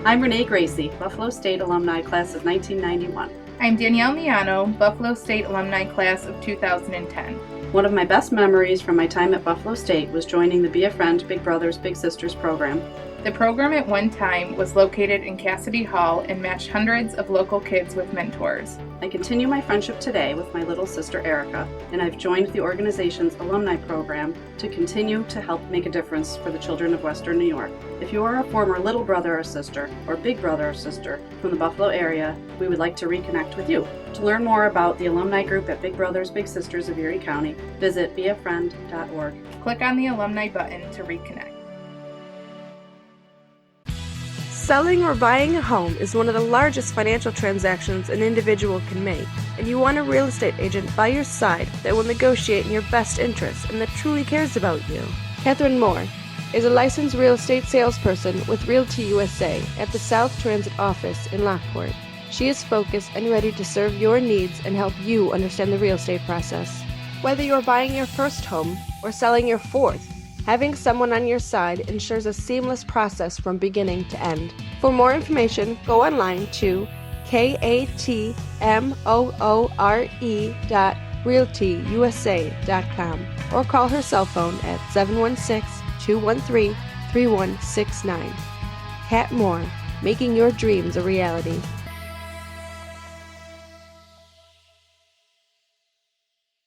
I'm Renee Gracie, Buffalo State Alumni Class of 1991. I'm Danielle Miano, Buffalo State Alumni Class of 2010. One of my best memories from my time at Buffalo State was joining the Be a Friend Big Brothers Big Sisters program. The program at one time was located in Cassidy Hall and matched hundreds of local kids with mentors. I continue my friendship today with my little sister Erica, and I've joined the organization's alumni program to continue to help make a difference for the children of Western New York. If you are a former little brother or sister, or big brother or sister from the Buffalo area, we would like to reconnect with you. To learn more about the alumni group at Big Brothers Big Sisters of Erie County, visit beafriend.org. Click on the alumni button to reconnect. Selling or buying a home is one of the largest financial transactions an individual can make, and you want a real estate agent by your side that will negotiate in your best interest and that truly cares about you. Catherine Moore is a licensed real estate salesperson with Realty USA at the South Transit office in Lockport. She is focused and ready to serve your needs and help you understand the real estate process. Whether you're buying your first home or selling your fourth, having someone on your side ensures a seamless process from beginning to end. For more information, go online to katmoore.realtyusa.com or call her cell phone at 716-213-3169. Kat Moore, making your dreams a reality.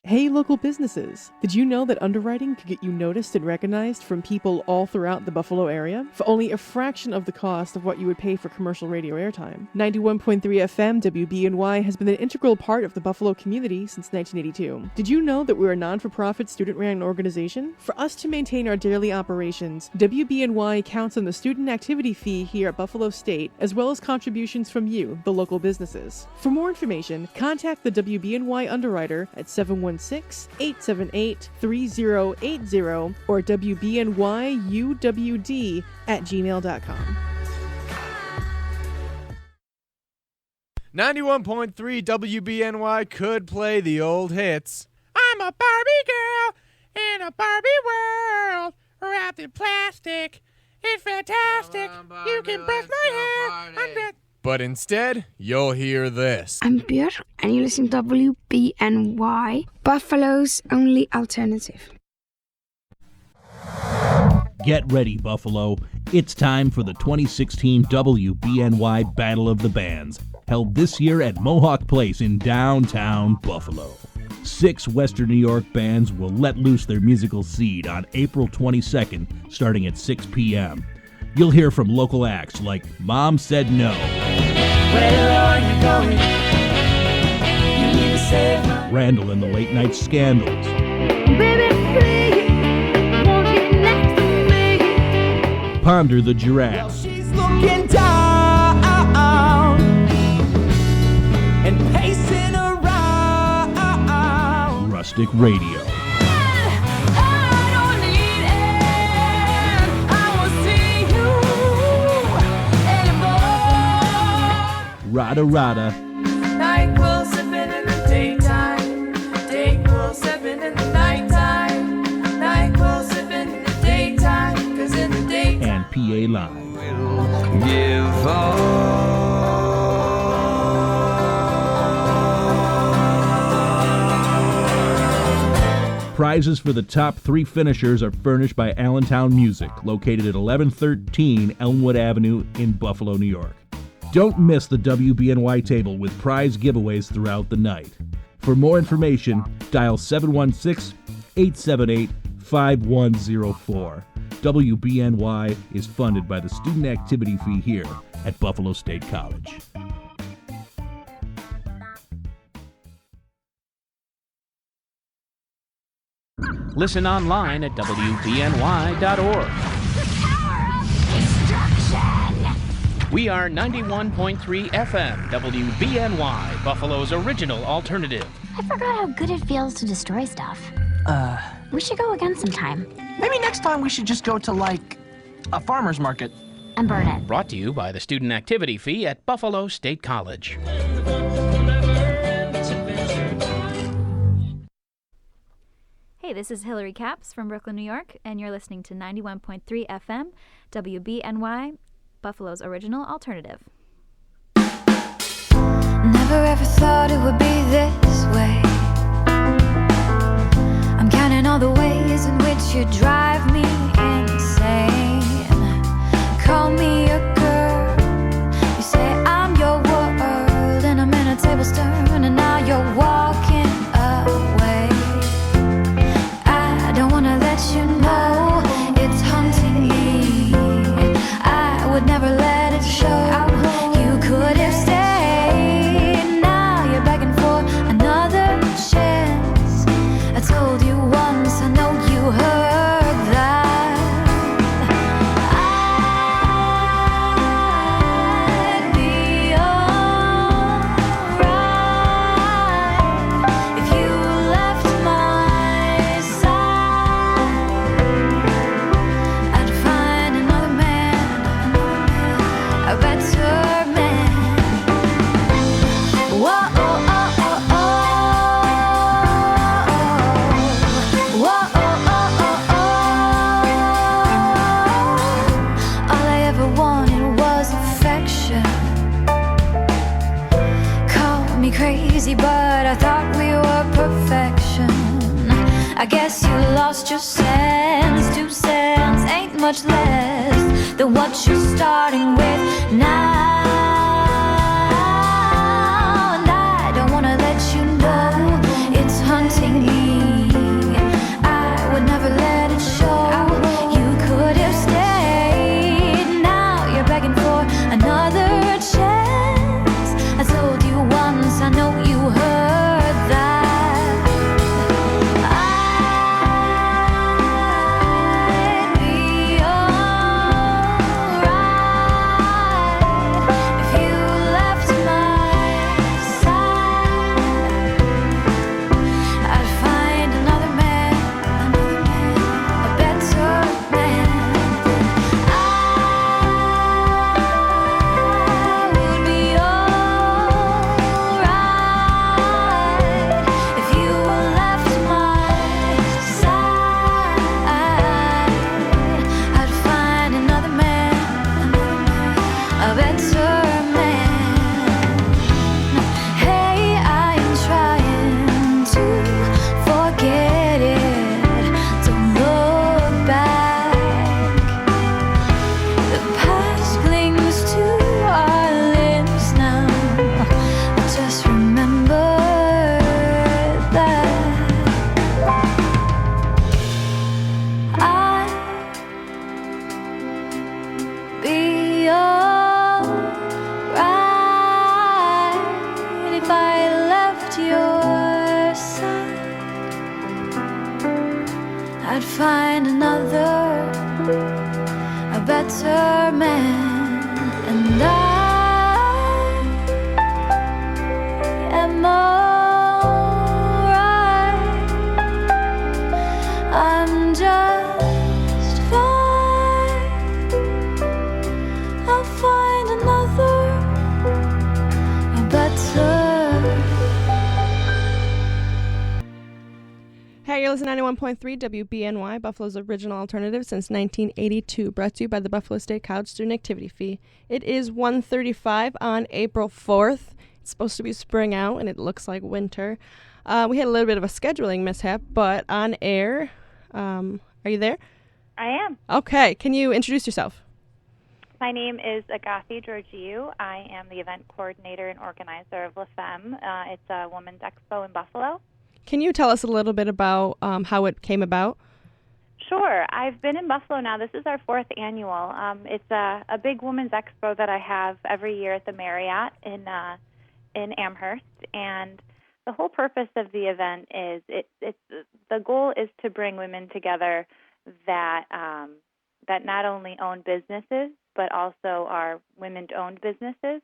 Hey local businesses! Did you know that underwriting could get you noticed and recognized from people all throughout the Buffalo area for only a fraction of the cost of what you would pay for commercial radio airtime? 91.3 FM WBNY has been an integral part of the Buffalo community since 1982. Did you know that we're a non-for-profit student-run organization? For us to maintain our daily operations, WBNY counts on the student activity fee here at Buffalo State, as well as contributions from you, the local businesses. For more information, contact the WBNY underwriter at 716-878-3080 or WBNYUWD@gmail.com. 91.3 WBNY could play the old hits. I'm a Barbie girl in a Barbie world, wrapped in plastic. It's fantastic. You can brush my hair. I'm good. But instead, you'll hear this. I'm Björk, and you listen to WBNY, Buffalo's only alternative. Get ready, Buffalo. It's time for the 2016 WBNY Battle of the Bands, held this year at Mohawk Place in downtown Buffalo. 6 Western New York bands will let loose their musical seed on April 22nd, starting at 6 p.m. You'll hear from local acts like Mom Said No, Where are you going? You need to save my Randall and the Late Night Scandals, baby, please, won't get next to me. Ponder the Giraffe, She's looking down and pacing around. Rustic Radio, Rada Rada, NyQuil sipping in the daytime, DayQuil sipping in the nighttime, NyQuil sipping in the daytime, 'cause in the daytime and PA Live. give Prizes for the top 3 finishers are furnished by Allentown Music, located at 1113 Elmwood Avenue in Buffalo, New York. Don't miss the WBNY table with prize giveaways throughout the night. For more information, dial 716-878-5104. WBNY is funded by the student activity fee here at Buffalo State College. Listen online at WBNY.org. We are 91.3 FM, WBNY, Buffalo's original alternative. I forgot how good it feels to destroy stuff. We should go again sometime. Maybe next time we should just go to, like, a farmer's market. And burn it. Brought to you by the student activity fee at Buffalo State College. Hey, this is Hillary Capps from Brooklyn, New York, and you're listening to 91.3 FM, WBNY, Buffalo's original alternative. Never ever thought it would be this way. I'm counting all the ways in which you drive me insane. Call me a girl, you say I'm your world, and I'm in a table's turn, and now you're walking away. I don't wanna let you know it's haunting me. I would never let it show. You could have stayed. Now you're begging for another chance. I told you once, I know you heard that. I'd be alright if you left my side. I'd find another man, a better man. Whoa, oh, oh, oh, oh. Whoa, oh, oh, oh, oh. All I ever wanted was affection. Call me crazy, but I thought we were perfection. I guess you lost your sense. 2 cents ain't much less than what you're starting with now. And I don't wanna let you know it's hunting me. I would never let it show. You could have stayed. Now you're begging for another chance. I told you once, I know you heard that. I'd be alright if you left my side. I'd find another man, a better man. I would be alright if you left my side. I'd find another man, a better man. Hey, I'm trying to forget it. Don't look back. The past clings to our lips now. Just remember that I'd be alright if I left your side. I'd find another, a better man, and I am alright. I'm just fine. I'll find another, a better. Hey, you're listening to 91.3 WBNY, Buffalo's original alternative since 1982, brought to you by the Buffalo State College Student Activity Fee. It is 1:35 on April 4th. It's supposed to be spring out, and it looks like winter. We had a little bit of a scheduling mishap, but on air, are you there? I am. Okay, can you introduce yourself? My name is Agathi Georgiou. I am the event coordinator and organizer of Femme. It's a women's expo in Buffalo. Can you tell us a little bit about how it came about? Sure. I've been in Buffalo now. This is our 4th annual. It's a big women's expo that I have every year at the Marriott in Amherst, and the whole purpose of the event is the goal is to bring women together that not only own businesses but also are women-owned businesses,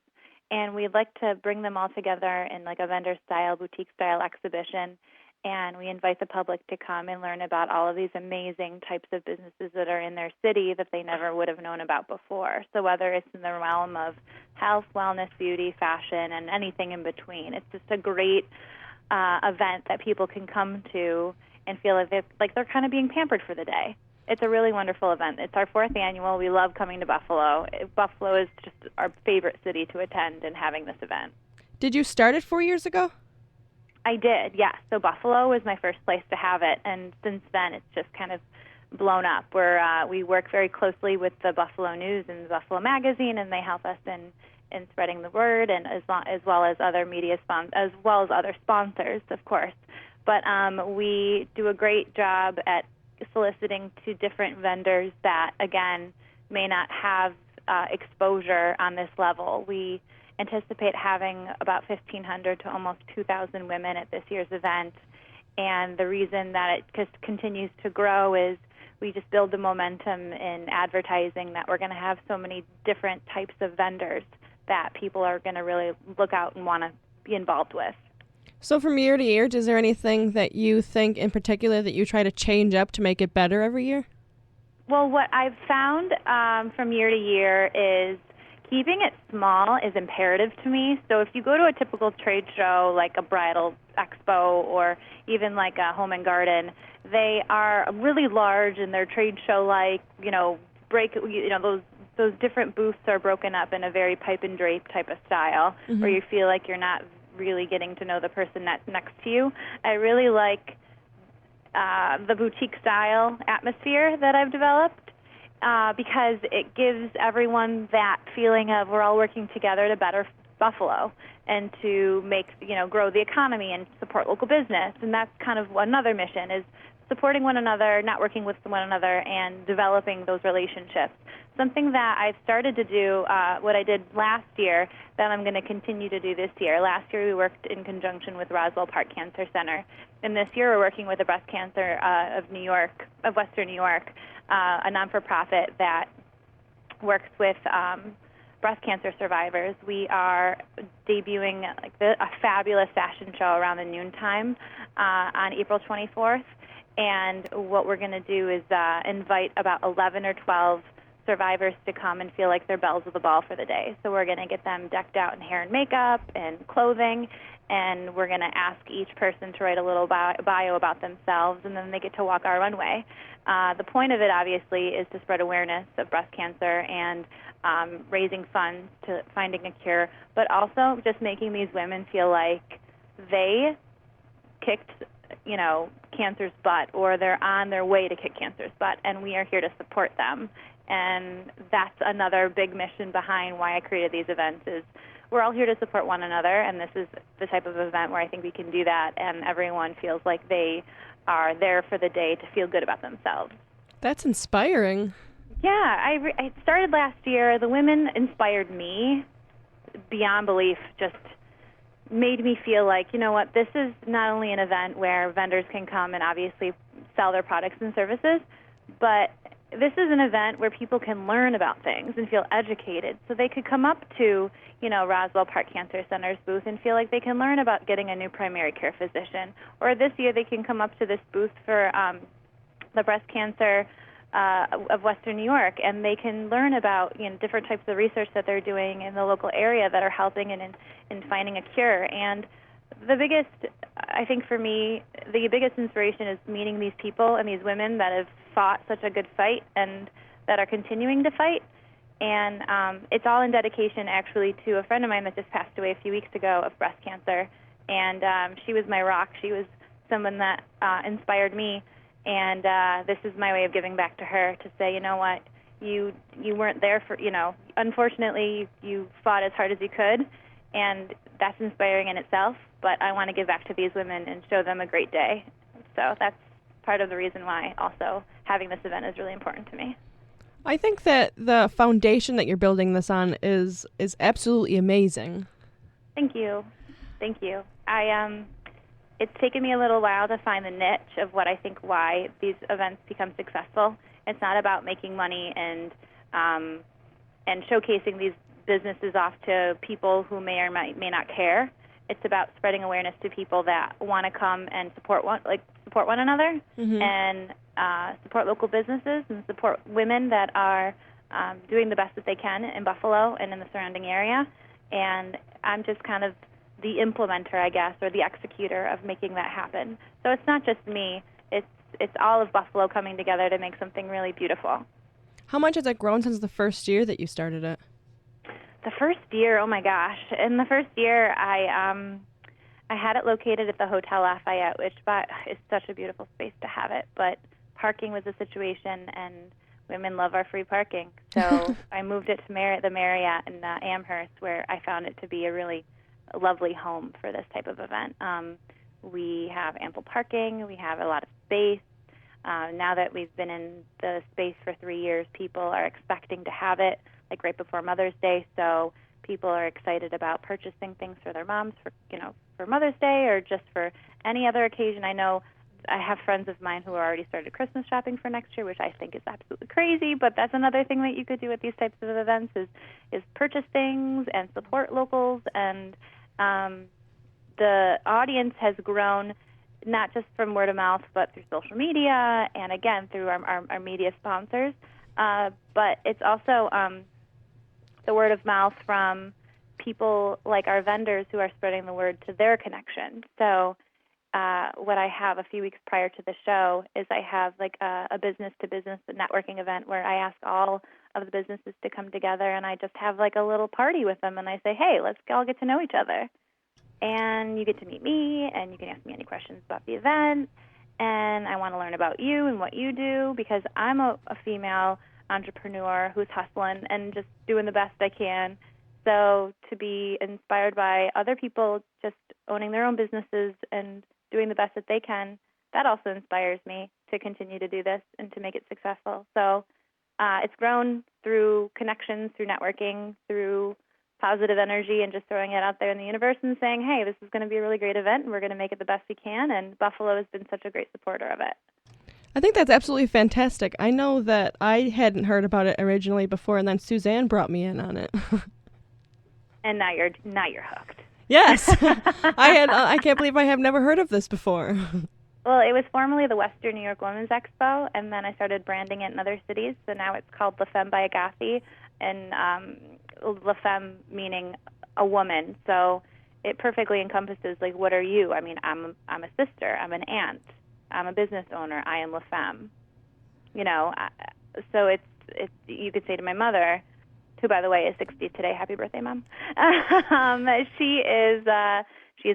and we'd like to bring them all together in like a vendor-style, boutique-style exhibition. And we invite the public to come and learn about all of these amazing types of businesses that are in their city that they never would have known about before. So whether it's in the realm of health, wellness, beauty, fashion, and anything in between, it's just a great event that people can come to and feel like they're kind of being pampered for the day. It's a really wonderful event. It's our 4th annual. We love coming to Buffalo. Buffalo is just our favorite city to attend and having this event. Did you start it 4 years ago? I did, yes. So Buffalo was my first place to have it, and since then it's just kind of blown up. We work very closely with the Buffalo News and the Buffalo Magazine, and they help us in spreading the word, and as well as other media as well as other sponsors, of course. But we do a great job at soliciting to different vendors that, again, may not have exposure on this level. We anticipate having about 1,500 to almost 2,000 women at this year's event, and the reason that it just continues to grow is we just build the momentum in advertising that we're going to have so many different types of vendors that people are going to really look out and want to be involved with. So from year to year, is there anything that you think in particular that you try to change up to make it better every year? Well, what I've found from year to year is keeping it small is imperative to me. So if you go to a typical trade show like a bridal expo or even like a home and garden, they are really large and they're trade show like, those different booths are broken up in a very pipe and drape type of style where you feel like you're not really getting to know the person next to you. I really like the boutique style atmosphere that I've developed. Because it gives everyone that feeling of we're all working together to better Buffalo and to make, grow the economy and support local business. And that's kind of another mission, is supporting one another, networking with one another, and developing those relationships. Something that I've started to do, what I did last year, that I'm going to continue to do this year. Last year we worked in conjunction with Roswell Park Cancer Center. And this year we're working with the Breast Cancer of Western New York, a non-for-profit that works with breast cancer survivors. We are debuting a fabulous fashion show around the noontime on April 24th. And what we're going to do is invite about 11 or 12 survivors to come and feel like they're bells of the ball for the day. So we're going to get them decked out in hair and makeup and clothing, and we're going to ask each person to write a little bio about themselves, and then they get to walk our runway. The point of it, obviously, is to spread awareness of breast cancer and raising funds to finding a cure, but also just making these women feel like they kicked, cancer's butt, or they're on their way to kick cancer's butt, and we are here to support them. And that's another big mission behind why I created these events, is we're all here to support one another, and this is the type of event where I think we can do that, and everyone feels like they are there for the day to feel good about themselves. That's inspiring. Yeah, I started last year. The women inspired me beyond belief, just made me feel like, you know what, this is not only an event where vendors can come and obviously sell their products and services, but this is an event where people can learn about things and feel educated. So they could come up to, Roswell Park Cancer Center's booth and feel like they can learn about getting a new primary care physician. Or this year they can come up to this booth for the breast cancer of Western New York, and they can learn about different types of research that they're doing in the local area that are helping in finding a cure. And the biggest, I think for me, the biggest inspiration is meeting these people and these women that have fought such a good fight and that are continuing to fight. And it's all in dedication, actually, to a friend of mine that just passed away a few weeks ago of breast cancer. And she was my rock. She was someone that inspired me. And this is my way of giving back to her, to say, you know what, you weren't there for, unfortunately, you fought as hard as you could, and that's inspiring in itself, but I want to give back to these women and show them a great day. So that's part of the reason why also having this event is really important to me. I think that the foundation that you're building this on is absolutely amazing. Thank you. Thank you. It's taken me a little while to find the niche of what I think why these events become successful. It's not about making money and showcasing these businesses off to people who may or may not care. It's about spreading awareness to people that want to come and support one another, and support local businesses and support women that are doing the best that they can in Buffalo and in the surrounding area. And I'm just kind of the implementer, I guess, or the executor of making that happen. So it's not just me. It's it's all of Buffalo coming together to make something really beautiful. How much has it grown since the first year that you started it? The first year, oh my gosh! In the first year, I had it located at the Hotel Lafayette, which is such a beautiful space to have it. But parking was a situation, and women love our free parking. So I moved it to the Marriott in Amherst, where I found it to be a really lovely home for this type of event. We have ample parking. We have a lot of space. Now that we've been in the space for 3 years, people are expecting to have it like right before Mother's Day. So people are excited about purchasing things for their moms for Mother's Day or just for any other occasion. I know I have friends of mine who already started Christmas shopping for next year, which I think is absolutely crazy, but that's another thing that you could do at these types of events is purchase things and support locals. And the audience has grown not just from word of mouth, but through social media and, again, through our media sponsors. But it's also the word of mouth from people like our vendors who are spreading the word to their connection. So what I have a few weeks prior to the show is I have like a business-to-business networking event where I ask all of the businesses to come together, and I just have like a little party with them, and I say, hey, let's all get to know each other. And you get to meet me, and you can ask me any questions about the event, and I want to learn about you and what you do, because I'm a female entrepreneur who's hustling and just doing the best I can. So to be inspired by other people just owning their own businesses and doing the best that they can, that also inspires me to continue to do this and to make it successful. So it's grown through connections, through networking, through positive energy, and just throwing it out there in the universe and saying, hey, this is going to be a really great event, and we're going to make it the best we can, and Buffalo has been such a great supporter of it. I think that's absolutely fantastic. I know that I hadn't heard about it originally before, and then Suzanne brought me in on it. And now you're hooked. Yes. I can't believe I have never heard of this before. Well, it was formerly the Western New York Women's Expo, and then I started branding it in other cities, so now it's called the Femme by Agathi, and La Femme meaning a woman. So it perfectly encompasses, like, what are you? I mean, I'm a sister, I'm an aunt, I'm a business owner, I am La Femme. So it's you could say to my mother, who, by the way, is 60 today. Happy birthday, Mom. She is a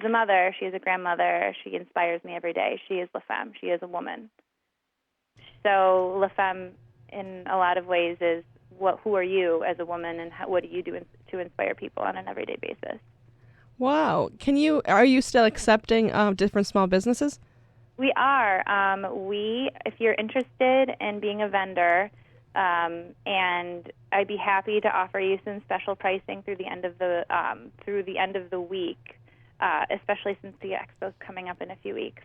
mother. She is a grandmother. She inspires me every day. She is La Femme. She is a woman. So La Femme, in a lot of ways, is who are you as a woman, and what do you do to inspire people on an everyday basis? Wow. Are you still accepting different small businesses? We are. If you're interested in being a vendor, and I'd be happy to offer you some special pricing through the end of the week, especially since the Expo is coming up in a few weeks.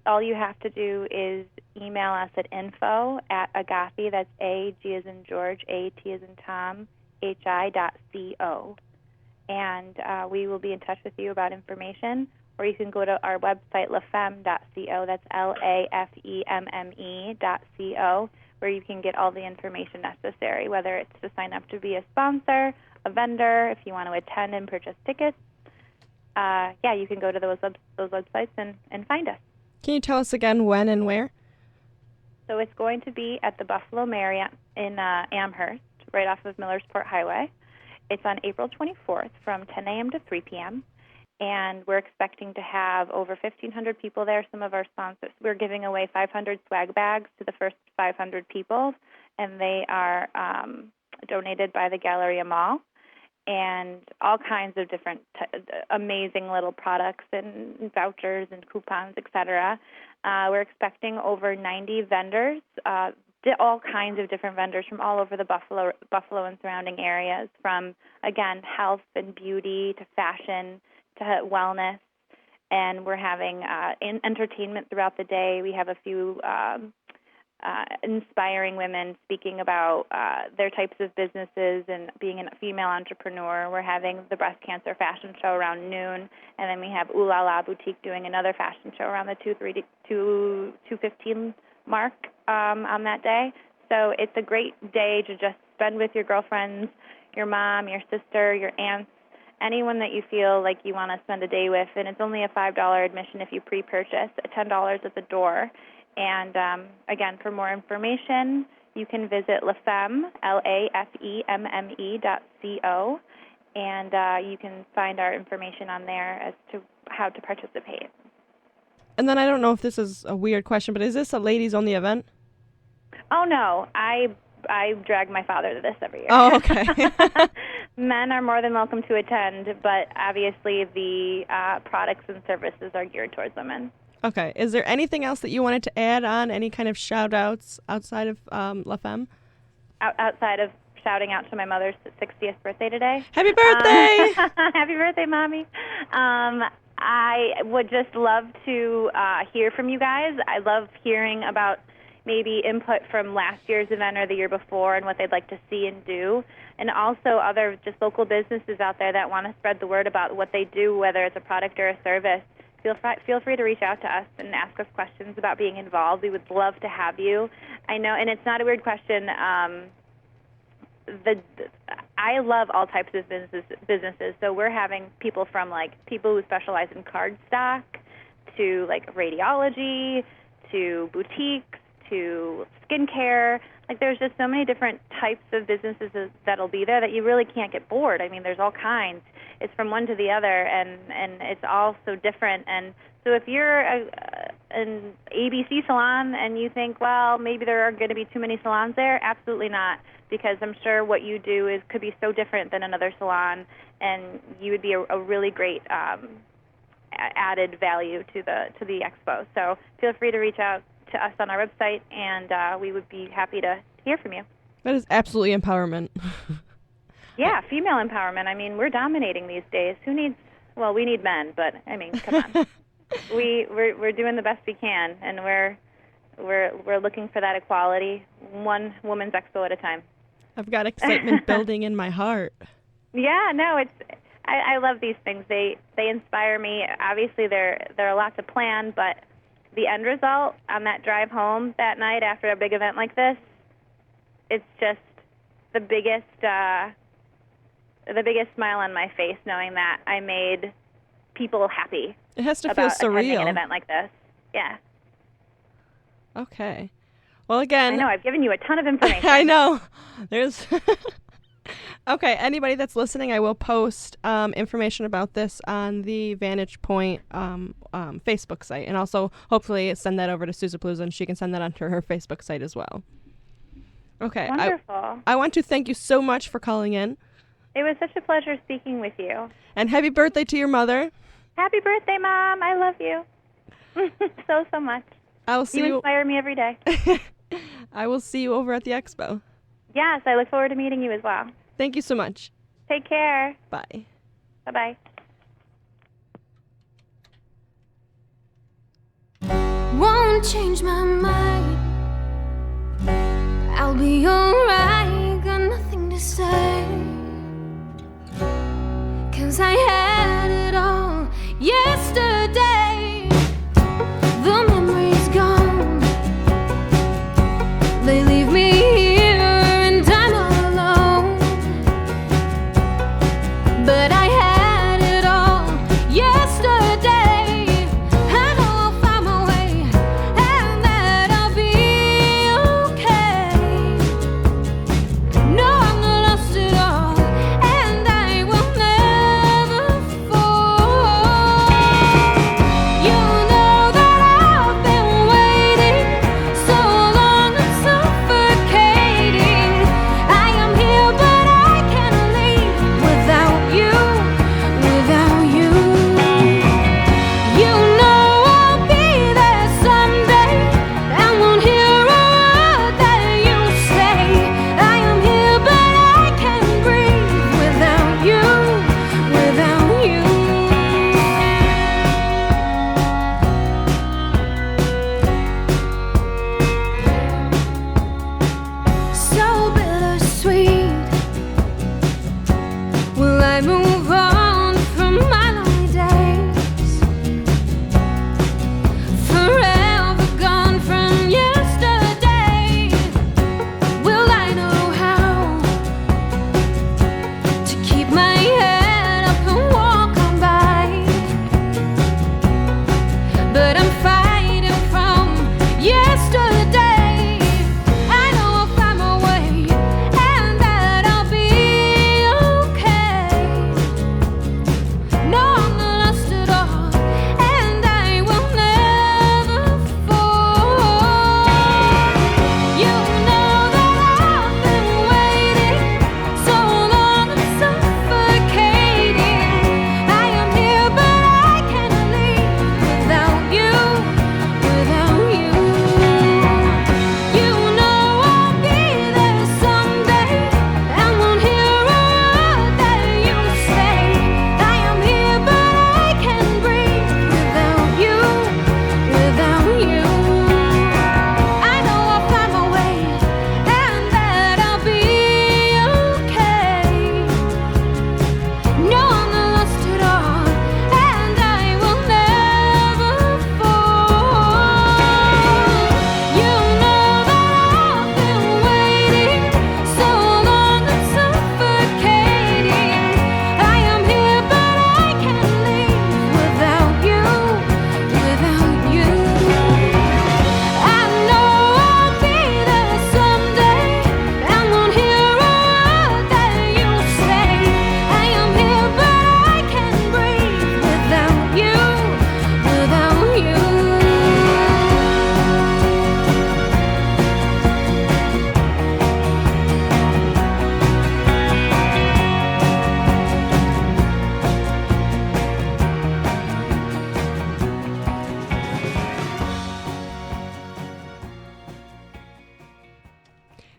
All you have to do is email us at info@Agathi, that's A-G as in George, A-T as in Tom, hi.co. And we will be in touch with you about information. Or you can go to our website, lafemme.co, that's LAFEMME.co, where you can get all the information necessary, whether it's to sign up to be a sponsor, a vendor, if you want to attend and purchase tickets. You can go to those websites and find us. Can you tell us again when and where? So it's going to be at the Buffalo Marriott in Amherst, right off of Millersport Highway. It's on April 24th from 10 a.m. to 3 p.m., and we're expecting to have over 1,500 people there. Some of our sponsors, we're giving away 500 swag bags to the first 500 people, and they are donated by the Galleria Mall, and all kinds of different amazing little products and vouchers and coupons, etc. We're expecting over 90 vendors, all kinds of different vendors from all over the Buffalo and surrounding areas, from, again, health and beauty to fashion to wellness, and we're having entertainment throughout the day. We have a few inspiring women speaking about their types of businesses and being a female entrepreneur. We're having the breast cancer fashion show around noon, and then we have Ooh La La Boutique doing another fashion show around the 2:15 mark on that day. So it's a great day to just spend with your girlfriends, your mom, your sister, your aunts, anyone that you feel like you want to spend a day with. And it's only a $5 admission if you pre-purchase, $10 at the door. And again, for more information, you can visit LaFemme, LAFEMME.co, and you can find our information on there as to how to participate. And then I don't know if this is a weird question, but is this a ladies-only event? Oh, no. I drag my father to this every year. Oh, okay. Men are more than welcome to attend, but obviously the products and services are geared towards women. Okay. Is there anything else that you wanted to add on? Any kind of shout-outs outside of La Femme? Outside of shouting out to my mother's 60th birthday today. Happy birthday! Happy birthday, Mommy. I would just love to hear from you guys. I love hearing about maybe input from last year's event or the year before and what they'd like to see and do. And also other just local businesses out there that want to spread the word about what they do, whether it's a product or a service. Feel free to reach out to us and ask us questions about being involved. We would love to have you. I know, and it's not a weird question. I love all types of businesses. So we're having people from people who specialize in card stock to radiology to boutiques to skincare. There's just so many different types of businesses that'll be there that you really can't get bored. I mean, there's all kinds. It's from one to the other, and it's all so different. And so if you're an ABC salon and you think, well, maybe there are going to be too many salons there, absolutely not, because I'm sure what you do could be so different than another salon, and you would be a really great added value to the expo. So feel free to reach out to us on our website, and we would be happy to hear from you. That is absolutely empowerment. Yeah, female empowerment. I mean, we're dominating these days. Who needs? Well, we need men, but I mean, come on. We're doing the best we can, and we're looking for that equality, one woman's expo at a time. I've got excitement building in my heart. Yeah, no, I love these things. They inspire me. Obviously, they're a lot to plan, but the end result on that drive home that night after a big event like this, it's just the biggest smile on my face, knowing that I made people happy. It has to feel attending surreal. An event like this. Yeah. Okay. Well, again, I know I've given you a ton of information. I know. There's. Okay, anybody that's listening, I will post information about this on the Vantage Point Facebook site, and also hopefully send that over to Suzapalooza, and she can send that onto her Facebook site as well. Okay. Wonderful. I want to thank you so much for calling in. It was such a pleasure speaking with you. And happy birthday to your mother. Happy birthday, Mom. I love you so much. I will see you. You inspire me every day. I will see you over at the expo. Yes, I look forward to meeting you as well. Thank you so much. Take care. Bye. Bye-bye. Won't change my mind. I'll be alright. Got nothing to say. 'Cause I had it all yesterday. The memory's gone. They leave me here and I'm alone. But I had it all yesterday. And I'll find my way, and that I'll be okay. No, I'm not lost at all, and I will never fall. You know that I've been waiting so long and suffocating. I am here, but I can't leave without you, without you. You know I'll be there someday, and won't hear a word that you say. I am here, but I can't breathe without you, without you. So bittersweet. Will I move on from my lonely days? Forever gone from yesterday. Will I know how to keep my head up and walk on by? But I'm fighting from yesterday.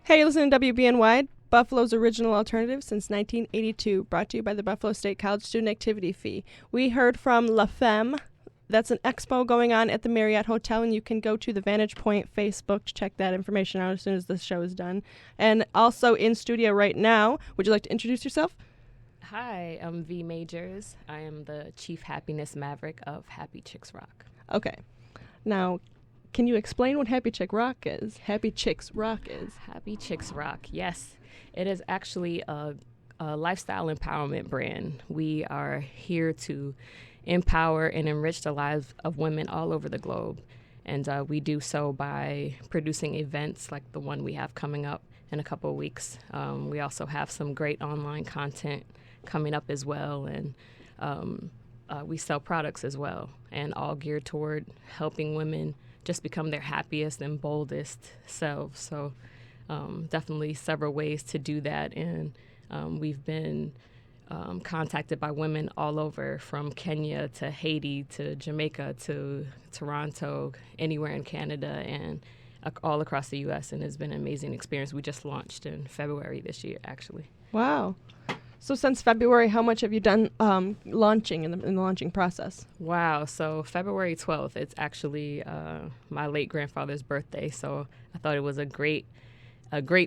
Hey, listen to WBNY, Buffalo's original alternative since 1982, brought to you by the Buffalo State College Student Activity Fee. We heard from Femme. That's an expo going on at the Marriott Hotel, and you can go to the Vantage Point Facebook to check that information out as soon as the show is done. And also in studio right now, would you like to introduce yourself? Hi, I'm Vee Majors. I am the Chief Happiness Maverick of Happy Chicks Rock. Okay. Now, can you explain what Happy Chick Rock is? Happy Chicks Rock is. Happy Chicks Rock, yes. It is actually a lifestyle empowerment brand. We are here to empower and enrich the lives of women all over the globe. And we do so by producing events like the one we have coming up in a couple of weeks. We also have some great online content coming up as well. And we sell products as well, and all geared toward helping women just become their happiest and boldest selves. So definitely several ways to do that. And we've been contacted by women all over, from Kenya to Haiti to Jamaica to Toronto, anywhere in Canada, and all across the U.S. And it's been an amazing experience. We just launched in February this year, actually. Wow. So since February, how much have you done launching in the launching process? Wow. So February 12th, it's actually my late grandfather's birthday. So I thought it was a great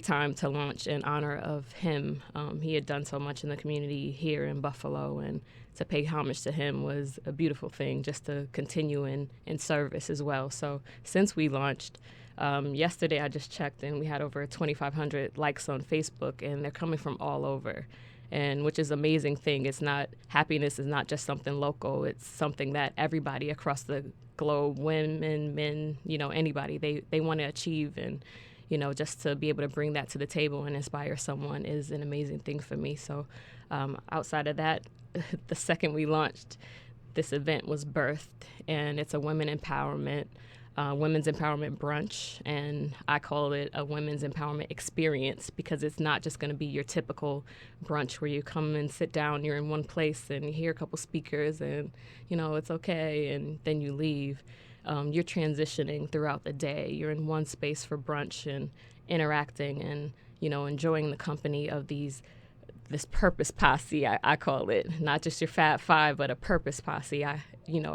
time to launch in honor of him. He had done so much in the community here in Buffalo, and to pay homage to him was a beautiful thing, just to continue in service as well. So since we launched, yesterday I just checked, and we had over 2,500 likes on Facebook, and they're coming from all over. And which is an amazing thing. Happiness is not just something local. It's something that everybody across the globe, women, men, anybody, they want to achieve. And, just to be able to bring that to the table and inspire someone is an amazing thing for me. So outside of that, the second we launched, this event was birthed, and it's a women's empowerment brunch, and I call it a women's empowerment experience, because it's not just going to be your typical brunch where you come and sit down, you're in one place and you hear a couple speakers and it's okay, and then you leave. You're transitioning throughout the day. You're in one space for brunch and interacting and enjoying the company of this purpose posse, I call it. Not just your Fab Five, but a purpose posse. A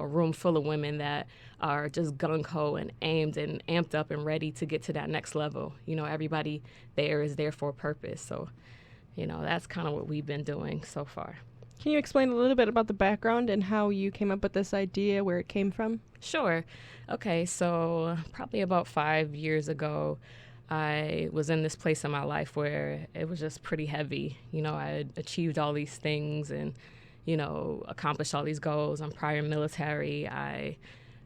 room full of women that are just gung-ho and aimed and amped up and ready to get to that next level. Everybody there is there for a purpose. So, that's kind of what we've been doing so far. Can you explain a little bit about the background and how you came up with this idea, where it came from? Sure. Okay, so probably about 5 years ago, I was in this place in my life where it was just pretty heavy. I had achieved all these things and, accomplished all these goals. I'm prior military. I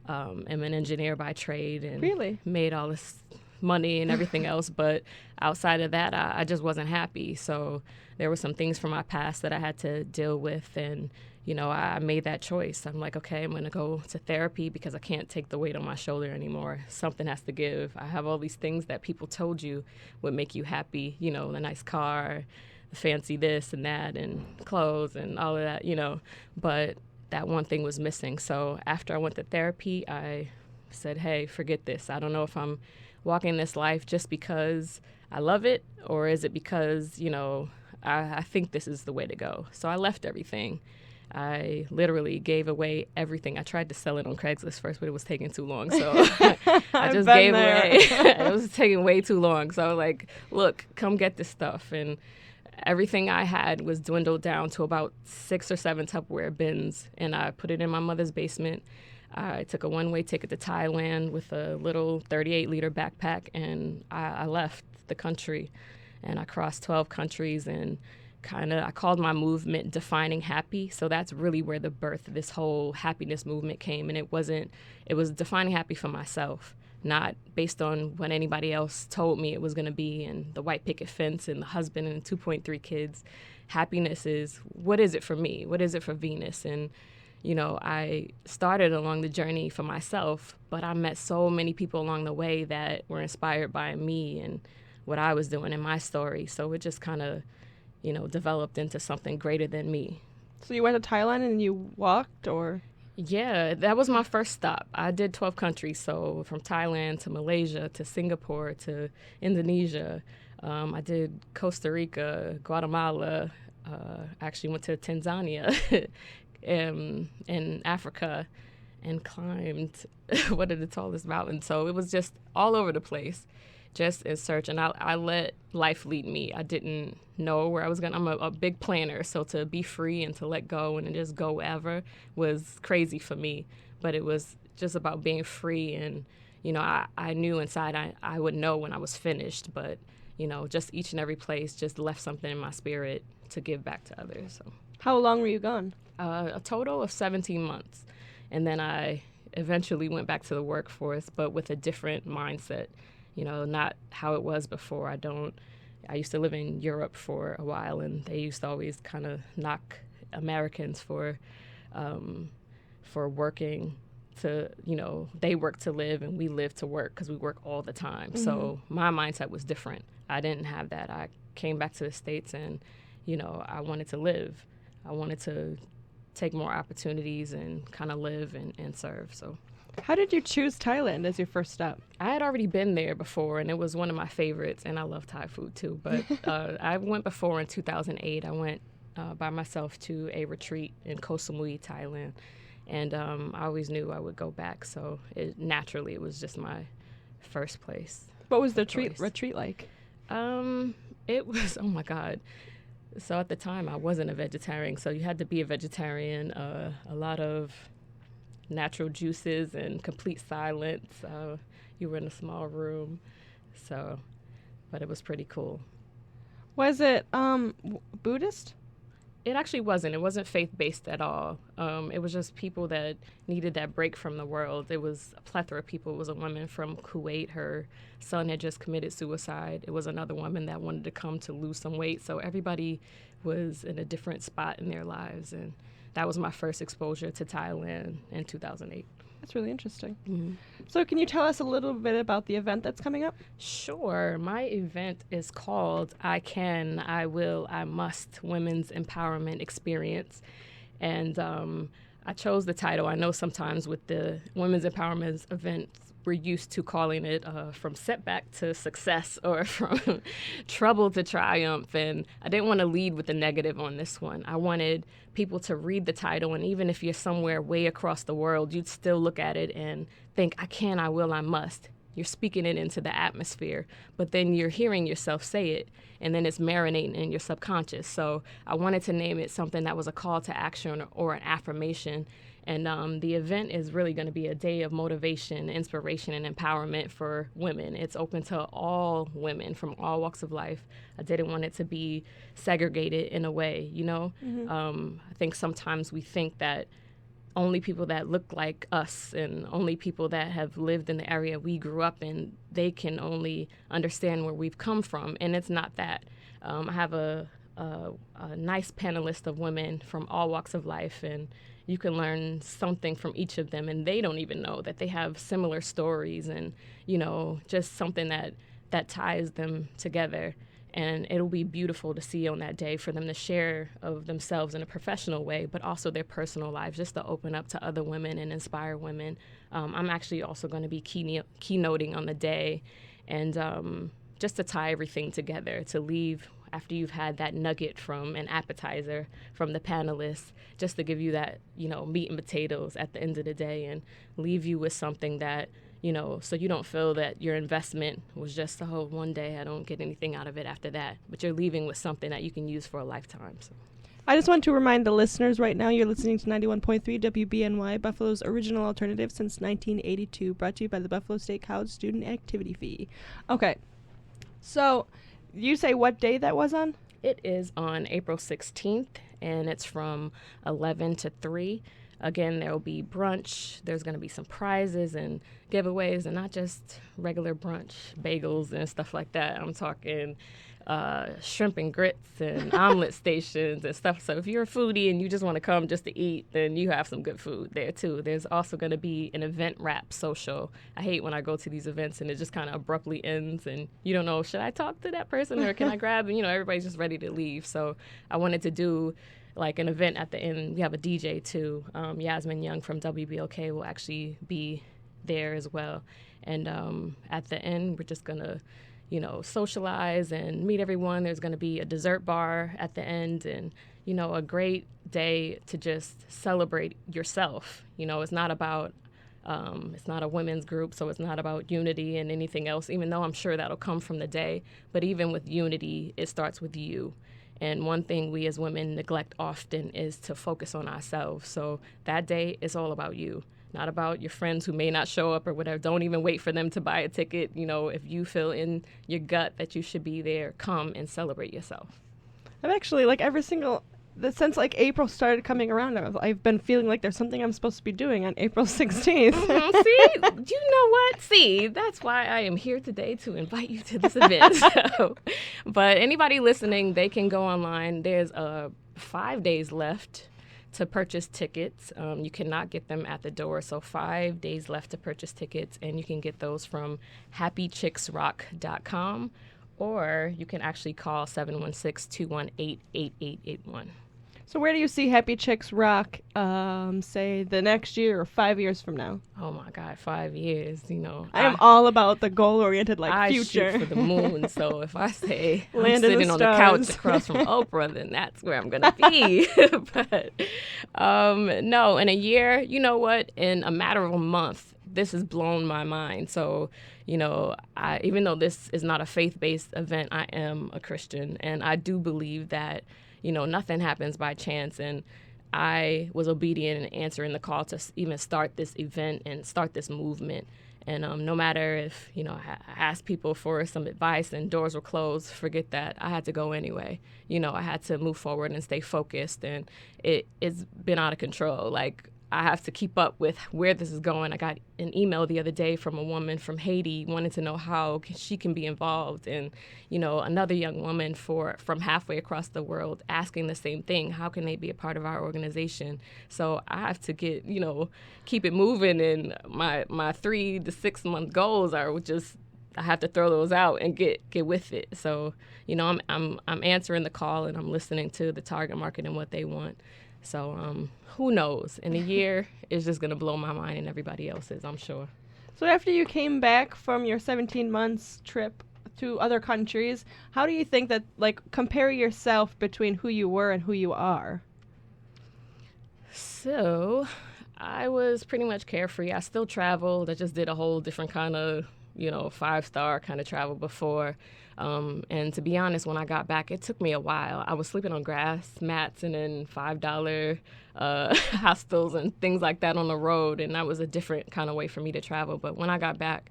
am an engineer by trade and really made all this money and everything else. But outside of that, I just wasn't happy. So there were some things from my past that I had to deal with. And, I made that choice. I'm like, okay, I'm going to go to therapy because I can't take the weight on my shoulder anymore. Something has to give. I have all these things that people told you would make you happy, the nice car, the fancy this and that, and clothes and all of that, But that one thing was missing. So after I went to therapy, I said, hey, forget this. I don't know if I'm walking this life just because I love it, or is it because, I think this is the way to go. So I left everything. I literally gave away everything. I tried to sell it on Craigslist first, but it was taking too long. So I just gave away. It was taking way too long. So I was like, look, come get this stuff. And everything I had was dwindled down to about 6 or 7 Tupperware bins. And I put it in my mother's basement. I took a one-way ticket to Thailand with a little 38-liter backpack, and I left the country. And I crossed 12 countries, and I called my movement Defining Happy. So that's really where the birth of this whole happiness movement came. And it was defining happy for myself, not based on what anybody else told me it was going to be, and the white picket fence and the husband and 2.3 kids. Happiness is, what is it for me? What is it for Venus? And, I started along the journey for myself, but I met so many people along the way that were inspired by me and what I was doing in my story. So it just kind of, developed into something greater than me. So you went to Thailand and you walked, or? Yeah, that was my first stop. I did 12 countries, so from Thailand to Malaysia to Singapore to Indonesia, I did Costa Rica, Guatemala, actually went to Tanzania in Africa and climbed one of the tallest mountains. So it was just all over the place, just in search. And I let life lead me. I didn't know where I was going. I'm a big planner, so to be free and to let go and just go wherever was crazy for me. But it was just about being free. And, you know, I knew inside I would know when I was finished. But, you know, just each and every place just left something in my spirit to give back to others. So. How long were you gone? A total of 17 months. And then I eventually went back to the workforce, but with a different mindset, you know, not how it was before. I used to live in Europe for a while, and they used to always kind of knock Americans for working to, you know, they work to live and we live to work because we work all the time. Mm-hmm. So my mindset was different. I didn't have that. I came back to the States and, you know, I wanted to live. I wanted to take more opportunities and kind of live and serve. So, how did you choose Thailand as your first stop? I had already been there before, and it was one of my favorites, and I love Thai food too. But I went before in 2008. I went by myself to a retreat in Koh Samui, Thailand, and I always knew I would go back. So naturally, it was just my first place. What was the retreat like? It was, oh my God. So at the time, I wasn't a vegetarian, so you had to be a vegetarian. A lot of natural juices and complete silence. You were in a small room, but it was pretty cool. Was it Buddhist? It actually wasn't. It wasn't faith-based at all. It was just people that needed that break from the world. It was a plethora of people. It was a woman from Kuwait. Her son had just committed suicide. It was another woman that wanted to come to lose some weight. So everybody was in a different spot in their lives. And that was my first exposure to Thailand in 2008. That's really interesting. Mm-hmm. So can you tell us a little bit about the event that's coming up? Sure. My event is called I Can, I Will, I Must Women's Empowerment Experience. And I chose the title. I know sometimes with the women's empowerment events, we're used to calling it from setback to success or from trouble to triumph. And I didn't want to lead with the negative on this one. I wanted people to read the title, and even if you're somewhere way across the world, you'd still look at it and think, I can, I will, I must. You're speaking it into the atmosphere, but then you're hearing yourself say it, and then it's marinating in your subconscious. So I wanted to name it something that was a call to action or an affirmation. And the event is really going to be a day of motivation, inspiration, and empowerment for women. It's open to all women from all walks of life. I didn't want it to be segregated in a way, you know? Mm-hmm. I think sometimes we think that only people that look like us and only people that have lived in the area we grew up in, they can only understand where we've come from. And it's not that. I have a nice panelist of women from all walks of life, and you can learn something from each of them, and they don't even know that they have similar stories and, you know, just something that ties them together. And it'll be beautiful to see on that day for them to share of themselves in a professional way, but also their personal lives, just to open up to other women and inspire women. I'm actually also going to be keynoting on the day, and just to tie everything together, to leave after you've had that nugget from an appetizer from the panelists, just to give you that, you know, meat and potatoes at the end of the day, and leave you with something that, you know, so you don't feel that your investment was just, oh, one day I don't get anything out of it after that, but you're leaving with something that you can use for a lifetime. So. I just want to remind the listeners right now you're listening to 91.3 WBNY, Buffalo's original alternative since 1982, brought to you by the Buffalo State College Student Activity Fee. Okay, so you say what day that was on? It is on April 16th, and it's from 11 to 3. Again, there will be brunch. There's going to be some prizes and giveaways, and not just regular brunch, bagels and stuff like that. I'm talking shrimp and grits and omelet stations and stuff. So if you're a foodie and you just want to come just to eat, then you have some good food there too. There's also going to be an event wrap social. I hate when I go to these events and it just kind of abruptly ends and you don't know, should I talk to that person or can I grab? And, you know, everybody's just ready to leave. So I wanted to do like an event at the end. We have a DJ too. Yasmin Young from WBLK will actually be there as well. And at the end, we're just going to, socialize and meet everyone. There's going to be a dessert bar at the end and, a great day to just celebrate yourself. It's not about, it's not a women's group, so it's not about unity and anything else, even though I'm sure that'll come from the day. But even with unity, it starts with you. And one thing we as women neglect often is to focus on ourselves. So that day is all about you, not about your friends who may not show up or whatever. Don't even wait for them to buy a ticket. If you feel in your gut that you should be there, come and celebrate yourself. I've actually, since April started coming around, I've been feeling like there's something I'm supposed to be doing on April 16th. See, you know what? See, that's why I am here today, to invite you to this event. But anybody listening, they can go online. There's 5 days left to purchase tickets. You cannot get them at the door, so 5 days left to purchase tickets, and you can get those from happychicksrock.com, or you can actually call 716-218-8881. So where do you see Happy Chicks Rock, say, the next year or 5 years from now? Oh, my God, 5 years, I am all about the goal-oriented, future. I shoot for the moon, so if I say I'm sitting on the couch across from Oprah, then that's where I'm going to be. But, no, in a year, you know what, in a matter of a month, this has blown my mind. So, even though this is not a faith-based event, I am a Christian, and I do believe that nothing happens by chance, and I was obedient in answering the call to even start this event and start this movement. And no matter if, I asked people for some advice and doors were closed, forget that. I had to go anyway. I had to move forward and stay focused, and it's been out of control. I have to keep up with where this is going. I got an email the other day from a woman from Haiti wanting to know how she can be involved, and another young woman from halfway across the world asking the same thing. How can they be a part of our organization? So I have to keep it moving, and my 3 to 6 month goals are just, I have to throw those out and get with it. So I'm answering the call, and I'm listening to the target market and what they want. So who knows? In a year, it's just going to blow my mind and everybody else's, I'm sure. So after you came back from your 17 months trip to other countries, how do you think that, compare yourself between who you were and who you are? So I was pretty much carefree. I still traveled. I just did a whole different kind of, 5-star kind of travel before. And to be honest, when I got back, it took me a while. I was sleeping on grass mats and in $5 hostels and things like that on the road, and that was a different kind of way for me to travel. But when I got back,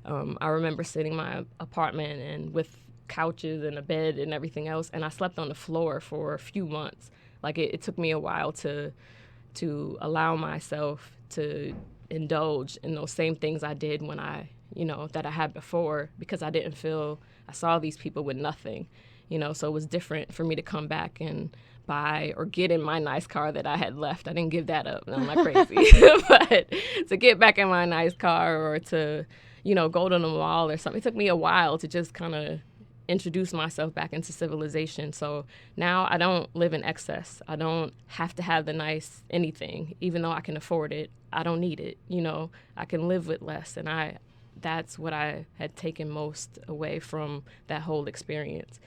I remember sitting in my apartment and with couches and a bed and everything else, and I slept on the floor for a few months. It took me a while to allow myself to indulge in those same things I did when that I had before, because I didn't feel, I saw these people with nothing, so it was different for me to come back and buy or get in my nice car that I had left. I didn't give that up. I'm not crazy. But to get back in my nice car or to, go to the mall or something, it took me a while to just kind of introduce myself back into civilization. So now I don't live in excess. I don't have to have the nice anything, even though I can afford it. I don't need it. I can live with less, and that's what I had taken most away from that whole experience.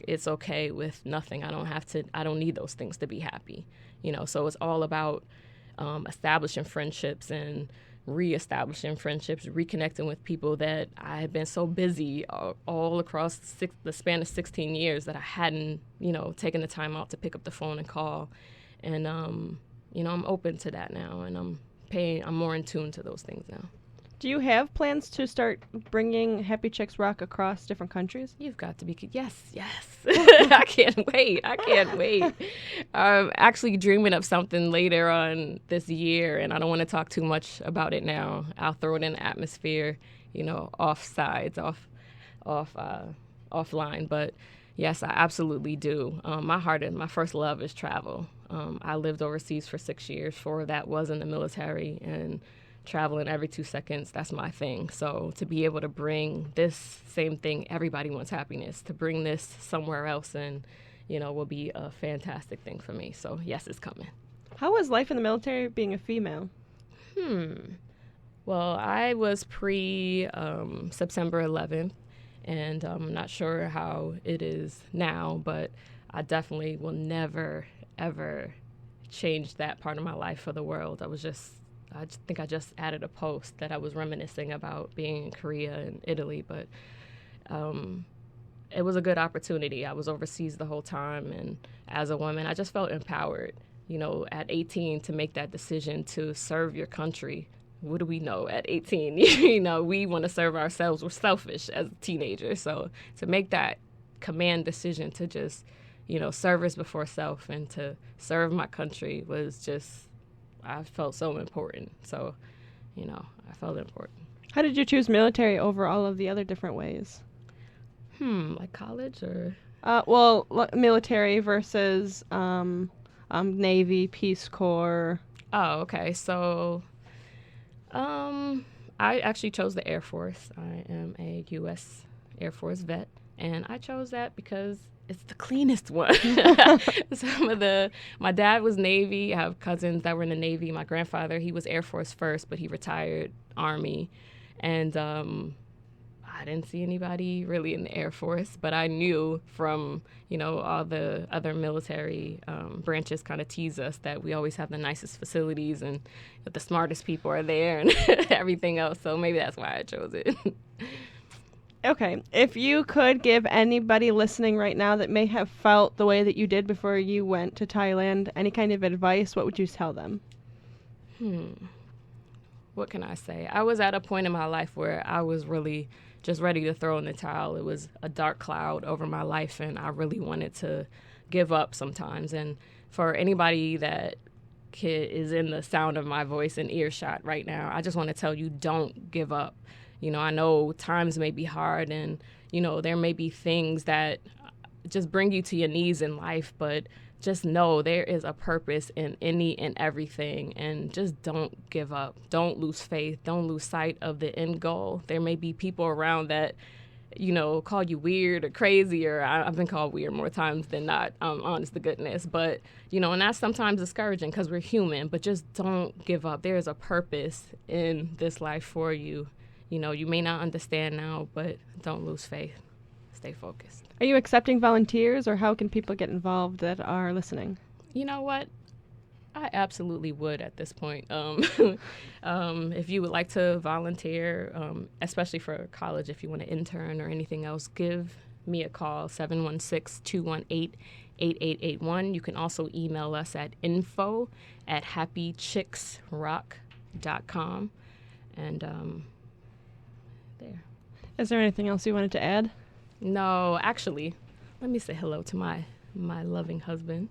It's okay with nothing. I don't need those things to be happy. So it's all about establishing friendships and reestablishing friendships, reconnecting with people that I had been so busy all across the span of 16 years that I hadn't, taken the time out to pick up the phone and call. And, I'm open to that now, and I'm more in tune to those things now. Do you have plans to start bringing Happy Chicks Rock across different countries? You've got to be... Yes. I can't wait. I'm actually dreaming of something later on this year, and I don't want to talk too much about it now. I'll throw it in the atmosphere, offline. But yes, I absolutely do. My first love is travel. I lived overseas for 6 years. 4 of that was in the military, and traveling every 2 seconds, that's my thing. So to be able to bring this same thing, everybody wants happiness, to bring this somewhere else and, will be a fantastic thing for me. So yes, it's coming. How was life in the military being a female? Well, I was pre-September 11th, And I'm not sure how it is now, but I definitely will never, ever change that part of my life for the world. I think I just added a post that I was reminiscing about being in Korea and Italy, but it was a good opportunity. I was overseas the whole time, and as a woman, I just felt empowered, at 18 to make that decision to serve your country. What do we know at 18? We want to serve ourselves. We're selfish as teenagers. So to make that command decision to just, service before self and to serve my country was just, I felt so important. So, I felt important. How did you choose military over all of the other different ways? Like college or? Military versus Navy, Peace Corps. Oh, okay. So I actually chose the Air Force. I am a U.S. Air Force vet, and I chose that because it's the cleanest one. My dad was Navy. I have cousins that were in the Navy. My grandfather, he was Air Force first, but he retired Army, and I didn't see anybody really in the Air Force, but I knew from, all the other military branches kind of tease us that we always have the nicest facilities and that the smartest people are there and everything else. So maybe that's why I chose it. Okay. If you could give anybody listening right now that may have felt the way that you did before you went to Thailand any kind of advice, what would you tell them? What can I say? I was at a point in my life where I was really just ready to throw in the towel. It was a dark cloud over my life, and I really wanted to give up sometimes. And for anybody that is in the sound of my voice and earshot right now, I just want to tell you, don't give up. I know times may be hard, and, there may be things that just bring you to your knees in life, but just know there is a purpose in any and everything, and just don't give up. Don't lose faith. Don't lose sight of the end goal. There may be people around that, call you weird or crazy, or I've been called weird more times than not, honest to goodness. But, and that's sometimes discouraging because we're human, but just don't give up. There is a purpose in this life for you. You may not understand now, but don't lose faith. Stay focused. Are you accepting volunteers, or how can people get involved that are listening? You know what? I absolutely would at this point. If you would like to volunteer, especially for college, if you want to intern or anything else, give me a call, 716-218-8881. You can also email us at info@happychicksrock.com. And there. Is there anything else you wanted to add? No, actually, let me say hello to my loving husband,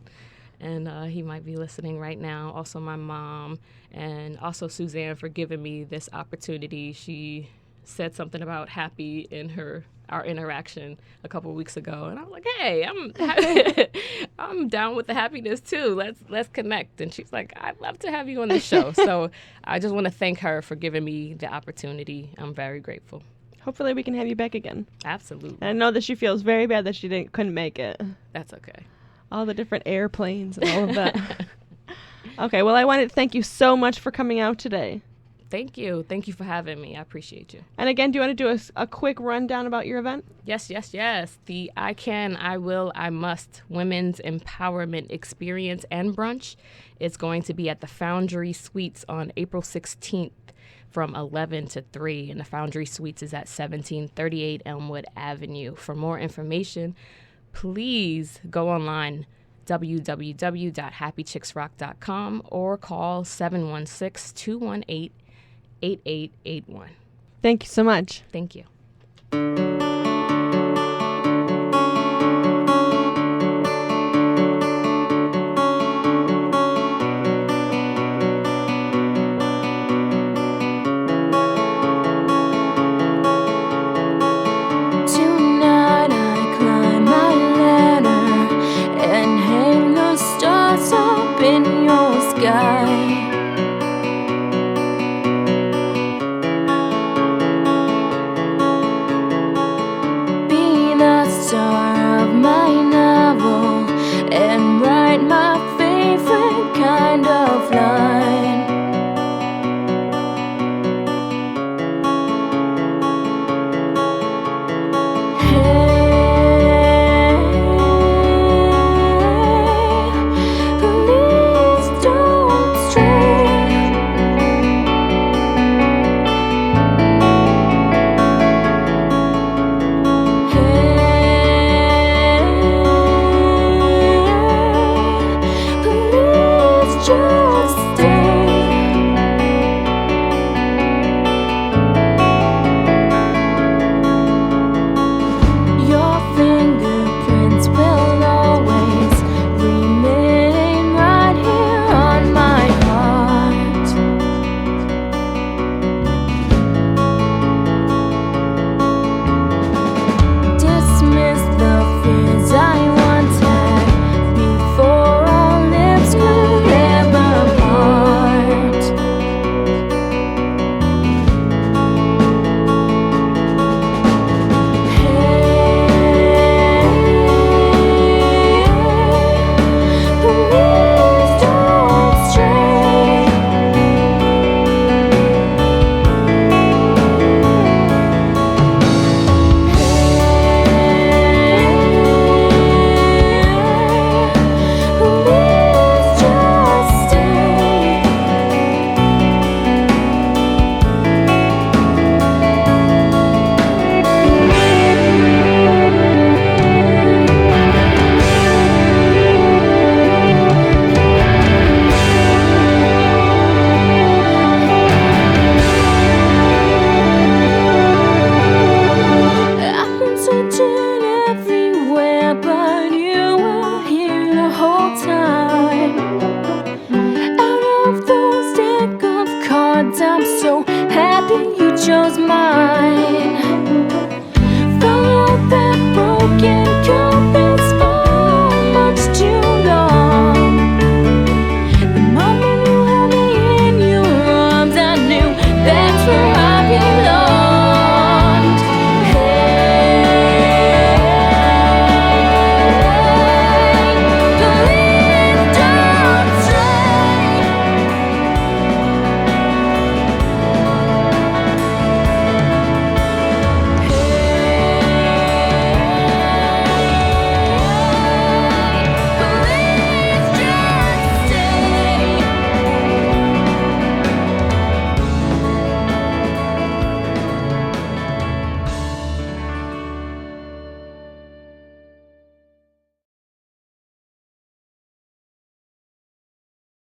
and he might be listening right now. Also, my mom, and also Suzanne for giving me this opportunity. She said something about happy in our interaction a couple of weeks ago, and I was like, "Hey, I'm down with the happiness too. Let's connect." And she's like, "I'd love to have you on the show." So I just want to thank her for giving me the opportunity. I'm very grateful. Hopefully we can have you back again. Absolutely. And I know that she feels very bad that she couldn't make it. That's okay. All the different airplanes and all of that. Okay, well, I wanted to thank you so much for coming out today. Thank you. Thank you for having me. I appreciate you. And again, do you want to do a quick rundown about your event? Yes. The I Can, I Will, I Must Women's Empowerment Experience and Brunch. It's going to be at the Foundry Suites on April 16th. From 11 to 3, and the Foundry Suites is at 1738 Elmwood Avenue. For more information, please go online, www.happychicksrock.com, or call 716-218-8881. Thank you so much. Thank you. just stay. Your fingerprints will always remain right here on my heart. Dismiss the fears I once had before our lips could ever part. Please don't stray. Please just stay. I've been searching everywhere, but you were here the whole time. Out of those deck of cards, I'm so happy you chose me.